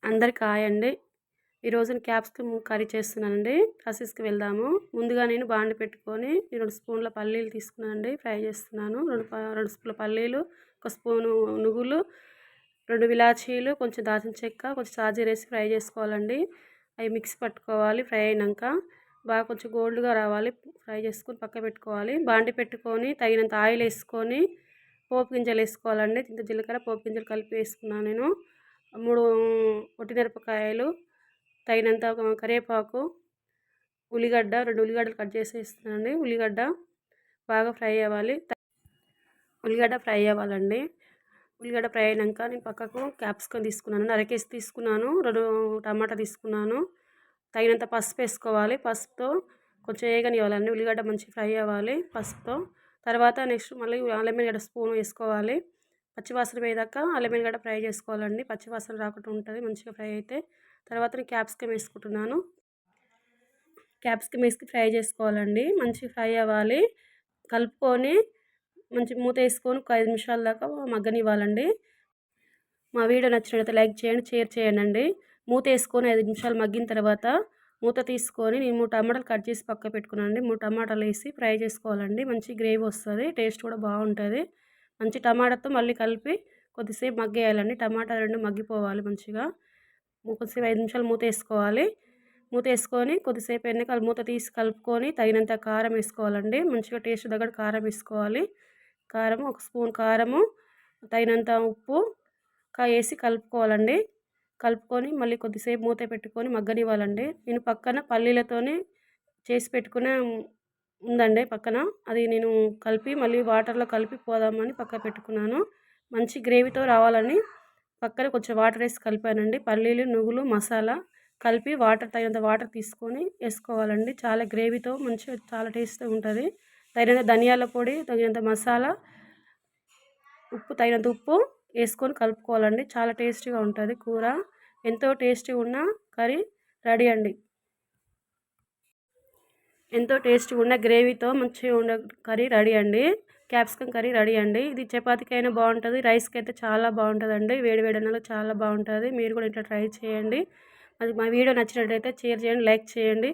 అందరికి హాయ్ అండి. ఈరోజు నేను క్యాప్సికమ్ కర్రీ చేస్తున్నానండి. ప్రాసెస్‌కి వెళ్దాము. ముందుగా నేను బాండి పెట్టుకొని 2 స్పూన్ల పల్లీలు తీసుకున్నానండి. ఫ్రై చేస్తున్నాను. 2 స్పూన్ల పల్లీలు, 1 స్పూను నువ్వులు, 2 ఇలాచీలు, కొంచెం దాల్చిన చెక్క, కొంచెం షాజీరా వేసి ఫ్రై చేసుకోవాలండి. అవి మిక్సీ పట్టుకోవాలి. ఫ్రై అయినాక బాగా కొంచెం గోల్డ్‌గా రావాలి. ఫ్రై చేసుకొని పక్కన పెట్టుకోవాలి. బాండి పెట్టుకొని తగినంత ఆయిల్ వేసుకొని పోపు గింజలు వేసుకోవాలండి. ఇంత జీలకర్ర, పోపు గింజలు కలిపి వేసుకున్నాను నేను. 3 ఒట్టిమిరపకాయలు, తగినంత కరివేపాకు, ఉల్లిగడ్డ, 2 ఉల్లిగడ్డలు కట్ చేసి వేస్తున్నానండి. ఉల్లిగడ్డ బాగా ఫ్రై అవ్వాలి. ఉల్లిగడ్డ ఫ్రై అవ్వాలండి. ఉల్లిగడ్డ ఫ్రై అయినాక నేను పక్కకు క్యాప్సికమ్ తీసుకున్నాను. అరకేసి తీసుకున్నాను. 2 టమాటా తీసుకున్నాను. తగినంత పసుపు వేసుకోవాలి. పసుపుతో కొంచెం వేగనివ్వాలండి. ఉల్లిగడ్డ మంచిగా ఫ్రై అవ్వాలి పసుపుతో. తర్వాత నెక్స్ట్ మళ్ళీ అల్లం వెల్లిగడ్డ స్పూన్ వేసుకోవాలి. పచ్చివాసన పోయేదాకా అల్లం వెల్లిగడ్డ ఫ్రై చేసుకోవాలండి. పచ్చివాసన రాకుండా ఉంటుంది మంచిగా ఫ్రై అయితే. తర్వాత నేను క్యాప్సికమ్ వేసుకుంటున్నాను. క్యాప్సికమ్ వేసి ఫ్రై చేసుకోవాలండి. మంచిగా ఫ్రై అవ్వాలి. కలుపుకొని మంచిగా మూత వేసుకొని ఒక 5 నిమిషాల దాకా మగ్గనివ్వాలండి. మా వీడియో నచ్చినట్లయితే లైక్ చేయండి, షేర్ చేయండి. మూత వేసుకొని 5 నిమిషాలు మగ్గిన తర్వాత మూత తీసుకొని నేను 3 టమాటాలు కట్ చేసి పక్క పెట్టుకున్నానండి. 3 టమాటాలు వేసి ఫ్రై చేసుకోవాలండి. మంచి గ్రేవీ వస్తుంది, టేస్ట్ కూడా బాగుంటుంది. మంచి టమాటాతో మళ్ళీ కలిపి కొద్దిసేపు మగ్గేయాలండి. టమాటా 2 మగ్గిపోవాలి మంచిగా. కొద్దిసేపు 5 నిమిషాలు మూత వేసుకోవాలి. మూత వేసుకొని కొద్దిసేపు అయినాక మూత తీసి కలుపుకొని తగినంత కారం వేసుకోవాలండి. మంచిగా టేస్ట్ దగ్గర కారం వేసుకోవాలి. కారం 1 స్పూన్ కారము, తగినంత ఉప్పు వేసి కలుపుకోవాలండి. కలుపుకొని మళ్ళీ కొద్దిసేపు మూత పెట్టుకొని మగ్గనివ్వాలండి. నేను పక్కన పల్లీలతోని చేసి పెట్టుకునే ఉందండి పక్కన. అది నేను కలిపి మళ్ళీ వాటర్లో కలిపి పోదామని పక్క పెట్టుకున్నాను. మంచి గ్రేవీతో రావాలని పక్కన కొంచెం వాటర్ వేసి కలిపానండి. పల్లీలు, నువ్వులు, మసాలా కలిపి తగినంత వాటర్ తీసుకొని వేసుకోవాలండి. చాలా గ్రేవీతో మంచిగా చాలా టేస్ట్గా ఉంటుంది. తగినంత ధనియాల పొడి, తగినంత మసాలా, తగినంత ఉప్పు వేసుకొని కలుపుకోవాలండి. చాలా టేస్టీగా ఉంటుంది కూర. ఎంతో టేస్టీగా ఉన్న కర్రీ రెడీ అండి. ఎంతో టేస్టీగా ఉన్న గ్రేవీతో మంచిగా ఉన్న కర్రీ రెడీ అండి. క్యాప్సికమ్ కర్రీ రెడీ అండి. ఇది చపాతీకి అయినా బాగుంటుంది, రైస్కి అయితే చాలా బాగుంటుందండి. వేడి వేడి అన్నంలో చాలా బాగుంటుంది. మీరు కూడా ఇట్లా ట్రై చేయండి. అది మా వీడియో నచ్చినట్లయితే షేర్ చేయండి, లైక్ చేయండి.